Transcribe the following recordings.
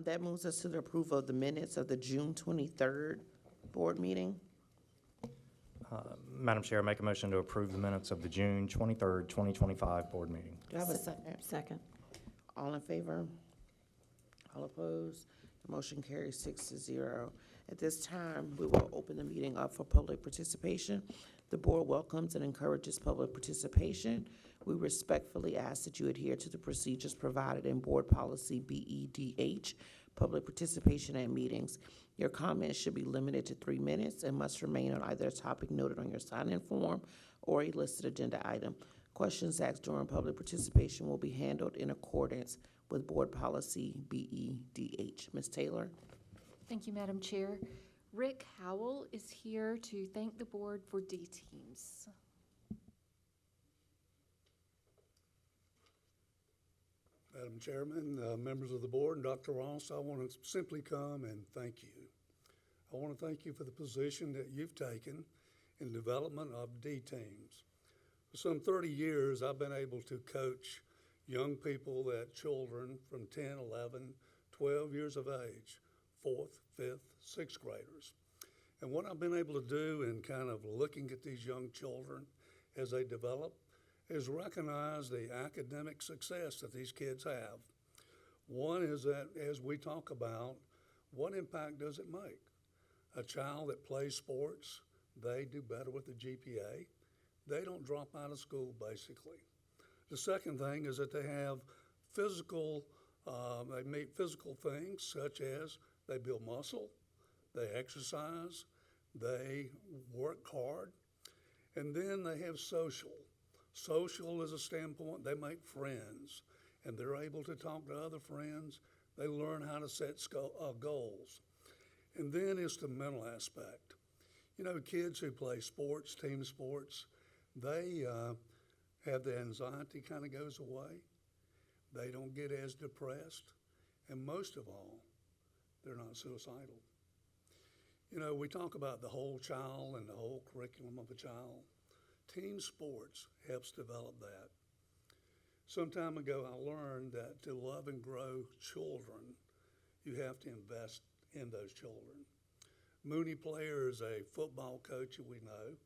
That moves us to the approval of the minutes of the June 23rd board meeting. Madam Chair, I make a motion to approve the minutes of the June 23rd, 2025 board meeting. Do I have a second? Second. All in favor? All opposed? The motion carries 6-0. At this time, we will open the meeting up for public participation. The board welcomes and encourages public participation. We respectfully ask that you adhere to the procedures provided in Board Policy BEDH, public participation at meetings. Your comments should be limited to 3 minutes and must remain on either a topic noted on your sign-in form or a listed agenda item. Questions asked during public participation will be handled in accordance with Board Policy BEDH. Ms. Taylor? Thank you, Madam Chair. Rick Howell is here to thank the board for D-Teams. Madam Chairman, members of the board, and Dr. Ross, I want to simply come and thank you. I want to thank you for the position that you've taken in development of D-Teams. For some 30 years, I've been able to coach young people, children from 10, 11, 12 years of age, 4th, 5th, 6th graders. And what I've been able to do in kind of looking at these young children as they develop is recognize the academic success that these kids have. One is that as we talk about, what impact does it make? A child that plays sports, they do better with the GPA. They don't drop out of school, basically. The second thing is that they have they make physical things such as they build muscle, they exercise, they work hard, and then they have social. Social is a standpoint, they make friends, and they're able to talk to other friends. They learn how to set goals. And then it's the mental aspect. You know, kids who play sports, team sports, they have the anxiety kind of goes away. They don't get as depressed. And most of all, they're not suicidal. You know, we talk about the whole child and the whole curriculum of a child. Team sports helps develop that. Some time ago, I learned that to love and grow children, you have to invest in those children. Mooney Player is a football coach that we know.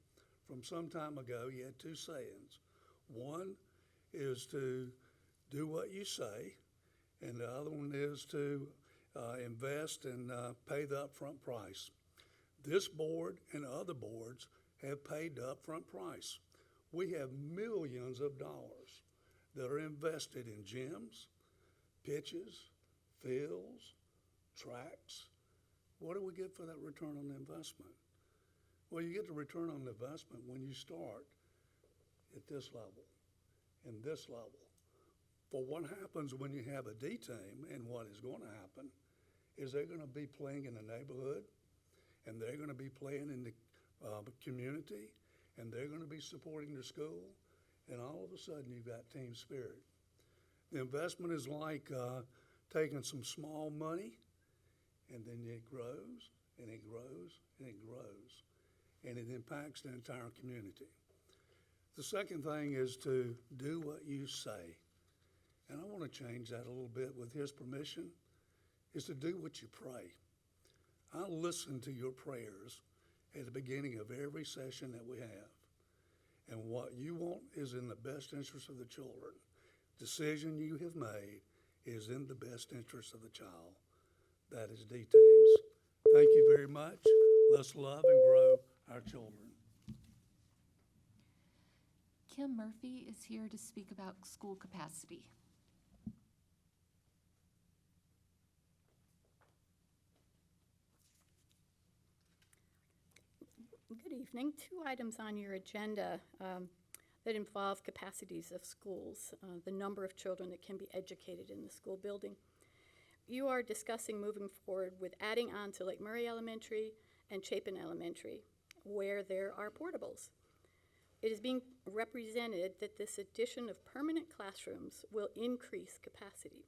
From some time ago, he had 2 sayings. One is to do what you say, and the other one is to invest and pay the upfront price. This board and other boards have paid the upfront price. We have millions of dollars that are invested in gyms, pitches, fields, tracks. What do we get for that return on the investment? Well, you get the return on the investment when you start at this level and this level. For what happens when you have a D team, and what is going to happen is they're going to be playing in the neighborhood, and they're going to be playing in the community, and they're going to be supporting their school, and all of a sudden you've got team spirit. The investment is like taking some small money, and then it grows, and it grows, and it grows, and it impacts the entire community. The second thing is to do what you say. And I want to change that a little bit with his permission, is to do what you pray. I listen to your prayers at the beginning of every session that we have. And what you want is in the best interest of the children. Decision you have made is in the best interest of the child. That is D-Teams. Thank you very much. Let's love and grow our children. Kim Murphy is here to speak about school capacity. Good evening. 2 items on your agenda that involve capacities of schools, the number of children that can be educated in the school building. You are discussing moving forward with adding on to Lake Murray Elementary and Chapin Elementary, where there are portables. It is being represented that this addition of permanent classrooms will increase capacity.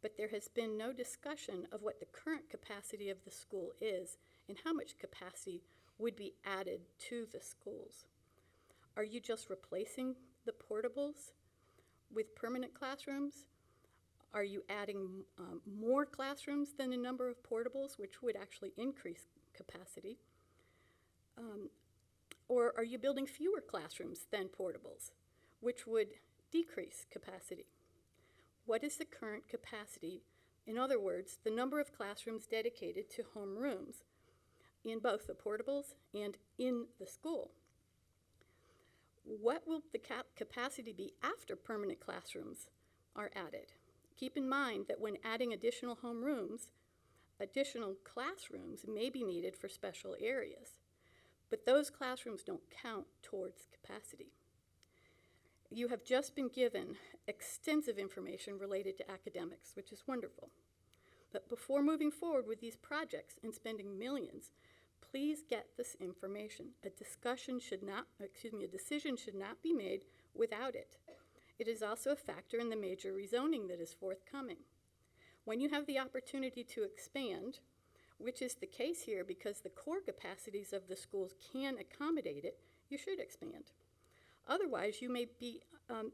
But there has been no discussion of what the current capacity of the school is and how much capacity would be added to the schools. Are you just replacing the portables with permanent classrooms? Are you adding more classrooms than the number of portables, which would actually increase capacity? Or are you building fewer classrooms than portables, which would decrease capacity? What is the current capacity? In other words, the number of classrooms dedicated to homerooms in both the portables and in the school. What will the capacity be after permanent classrooms are added? Keep in mind that when adding additional homerooms, additional classrooms may be needed for special areas, but those classrooms don't count towards capacity. You have just been given extensive information related to academics, which is wonderful. But before moving forward with these projects and spending millions, please get this information. A decision should not be made without it. It is also a factor in the major rezoning that is forthcoming. When you have the opportunity to expand, which is the case here because the core capacities of the schools can accommodate it, you should expand. Otherwise, you may be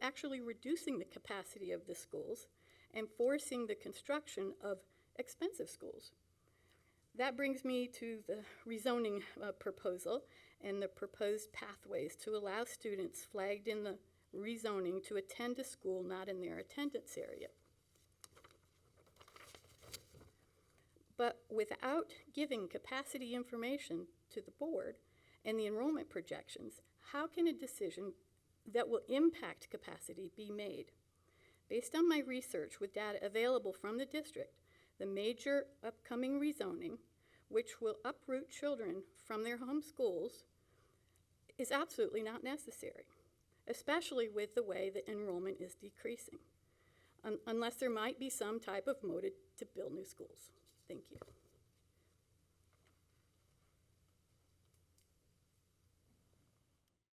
actually reducing the capacity of the schools and forcing the construction of expensive schools. That brings me to the rezoning proposal and the proposed pathways to allow students flagged in the rezoning to attend a school not in their attendance area. But without giving capacity information to the board and the enrollment projections, how can a decision that will impact capacity be made? Based on my research with data available from the district, the major upcoming rezoning, which will uproot children from their home schools, is absolutely not necessary, especially with the way that enrollment is decreasing, unless there might be some type of motive to build new schools.